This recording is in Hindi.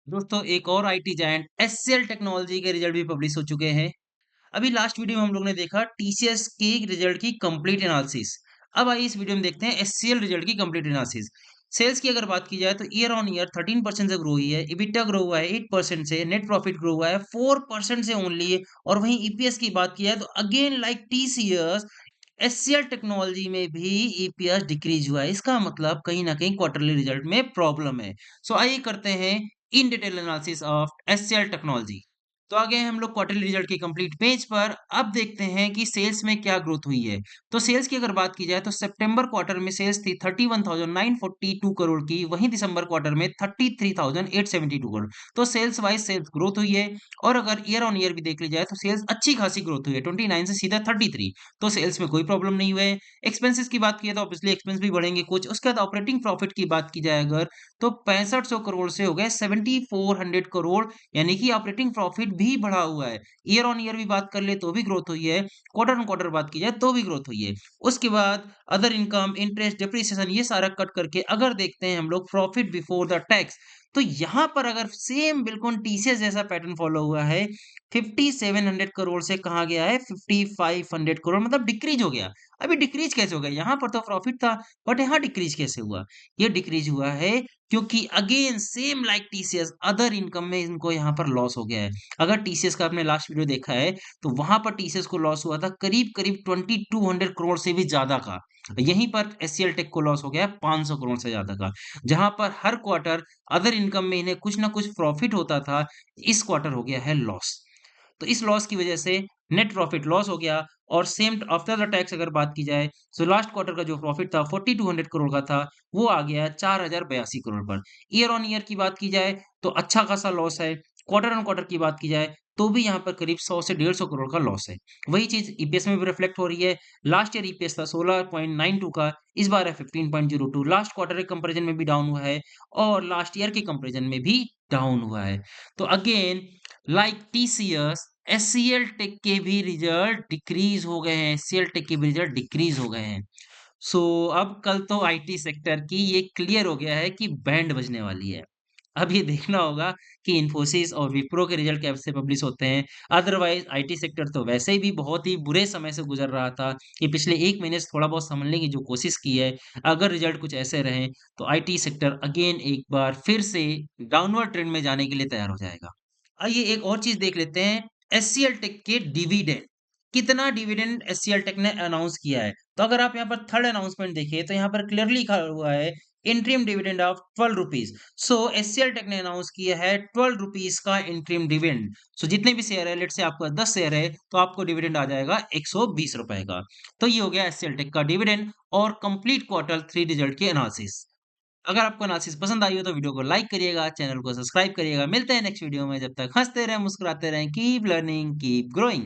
दोस्तों एक और आईटी जायंट एचसीएल टेक्नोलॉजी के रिजल्ट भी पब्लिश हो चुके हैं। अभी लास्ट वीडियो में हम लोग ने देखा टीसीएस की रिजल्ट की कंप्लीट एनालिसिस। अब आइए इस वीडियो में देखते हैं एचसीएल रिजल्ट की कंप्लीट एनालिसिस। सेल्स की अगर बात की जाए तो ईयर ऑन ईयर 13% से ग्रो हुई है, इबिटा ग्रो हुआ है 8% से, नेट प्रॉफिट ग्रो हुआ है 4% से ओनली। और वहीं ईपीएस की बात की जाए तो again like TCS HCL technology में भी ईपीएस डिक्रीज हुआ है। इसका मतलब कहीं ना कहीं क्वार्टरली रिजल्ट में प्रॉब्लम है। सो आइए करते हैं in detail analysis of HCL technology. तो आ गए हम लोग क्वार्टरली रिजल्ट के कंप्लीट पेज पर। अब देखते हैं कि सेल्स में क्या ग्रोथ हुई है। तो सेल्स की अगर बात की जाए तो सितंबर क्वार्टर में सेल्स थी 31,942 करोड़ की, वहीं दिसंबर क्वार्टर में 33,872 करोड़। तो सेल्स वाइज सेल्स ग्रोथ हुई है। और अगर ईयर ऑन ईयर भी देख ली जाए तो सेल्स अच्छी खासी ग्रोथ हुई है, 29 से सीधा 33। तो सेल्स में कोई प्रॉब्लम नहीं हुए। एक्सपेंसेस की बात की तो ऑब्वियसली एक्सपेंस भी बढ़ेंगे कुछ। उसके बाद ऑपरेटिंग प्रॉफिट की बात की जाए अगर, तो 6500 करोड़ से हो गए 7400 करोड़, यानी कि ऑपरेटिंग प्रॉफिट भी बढ़ा हुआ है। ईयर ऑन ईयर भी बात कर ले तो भी ग्रोथ हुई है, क्वार्टर ऑन क्वार्टर बात की जाए तो भी ग्रोथ हुई है। उसके बाद अदर इनकम, इंटरेस्ट, डेप्रिसिएशन ये सारा कट करके अगर देखते हैं हम लोग प्रॉफिट बिफोर द टैक्स, तो यहाँ पर अगर सेम बिल्कुल टीसीएस जैसा पैटर्न फॉलो हुआ है। 5700 करोड़ से कहा गया है 5500 करोड़, मतलब डिक्रीज हो गया। अभी डिक्रीज कैसे हो गया? यहाँ पर तो प्रॉफिट था, बट यहाँ डिक्रीज कैसे हुआ? ये डिक्रीज हुआ है क्योंकि again same like TCS other income में इनको यहाँ पर लॉस हो गया है। अगर टीसीएस का आपने लास्ट वीडियो देखा है तो वहां पर टीसीएस को लॉस हुआ था करीब करीब 2200 करोड़ से भी ज्यादा का। यहीं पर एचसीएल टेक को लॉस हो गया 500 करोड़ से ज्यादा का। जहां पर हर क्वार्टर अदर इनकम में इन्हें कुछ ना कुछ प्रॉफिट होता था, इस क्वार्टर हो गया है लॉस। तो इस लॉस की वजह से नेट प्रॉफिट लॉस हो गया। और सेम आफ्टर द टैक्स अगर बात की जाए तो लास्ट क्वार्टर का जो प्रॉफिट था 4200 करोड़ का था, वो आ गया 4082 करोड़ पर। ईयर ऑन ईयर की बात की जाए तो अच्छा खासा लॉस है। क्वार्टर ऑन क्वार्टर की बात की जाए तो भी यहाँ पर करीब 100 से 150 करोड़ का लॉस है। वही चीज ईपीएस में भी रिफ्लेक्ट हो रही है। लास्ट ईयर ईपीएस था 16.92 का, इस बार है 15.02। लास्ट क्वार्टर के कंपैरिजन में भी डाउन हुआ है और लास्ट ईयर के कंपैरिजन में भी डाउन हुआ है। तो again like TCS HCL tech के भी रिजल्ट डिक्रीज हो गए हैं, एचसीएल टेक के भी रिजल्ट डिक्रीज हो गए हैं। सो अब कल तो आईटी सेक्टर की ये क्लियर हो गया है कि बैंड बजने वाली है। अब ये देखना होगा कि इन्फोसिस और विप्रो के रिजल्ट कैसे पब्लिश होते हैं। अदरवाइज आईटी सेक्टर तो वैसे ही भी बहुत ही बुरे समय से गुजर रहा था कि पिछले एक महीने से थोड़ा बहुत संभलने की जो कोशिश की है। अगर रिजल्ट कुछ ऐसे रहे तो आईटी सेक्टर अगेन एक बार फिर से डाउनवर्ड ट्रेंड में जाने के लिए तैयार हो जाएगा। आइए एक और चीज देख लेते हैं, एचसीएल टेक के डिविडेंड। कितना डिविडेंड एचसीएल टेक ने अनाउंस किया है? तो अगर आप यहाँ पर थर्ड अनाउंसमेंट देखिए तो यहाँ पर क्लियरली लिखा हुआ है interim dividend of 12 rupees. So HCL tech ने अनाउंस किया है 12 रुपीज का इंट्रीम डिविडेंड। सो जितने भी शेयर है, लेट से आपका 10 शेयर है तो आपको डिविडेंड आ जाएगा 120 रुपए का। तो ये हो गया एचसीएल टेक का डिविडेंड और कंप्लीट क्वार्टर 3 रिजल्ट की एनालिसिस। अगर आपको एनालिसिस पसंद आई हो तो वीडियो को लाइक करिएगा, चैनल को सब्सक्राइब करिएगा। मिलते हैं नेक्स्ट वीडियो में, जब तक हंसते रहें, मुस्कुराते रहें, कीप लर्निंग, कीप ग्रोइंग।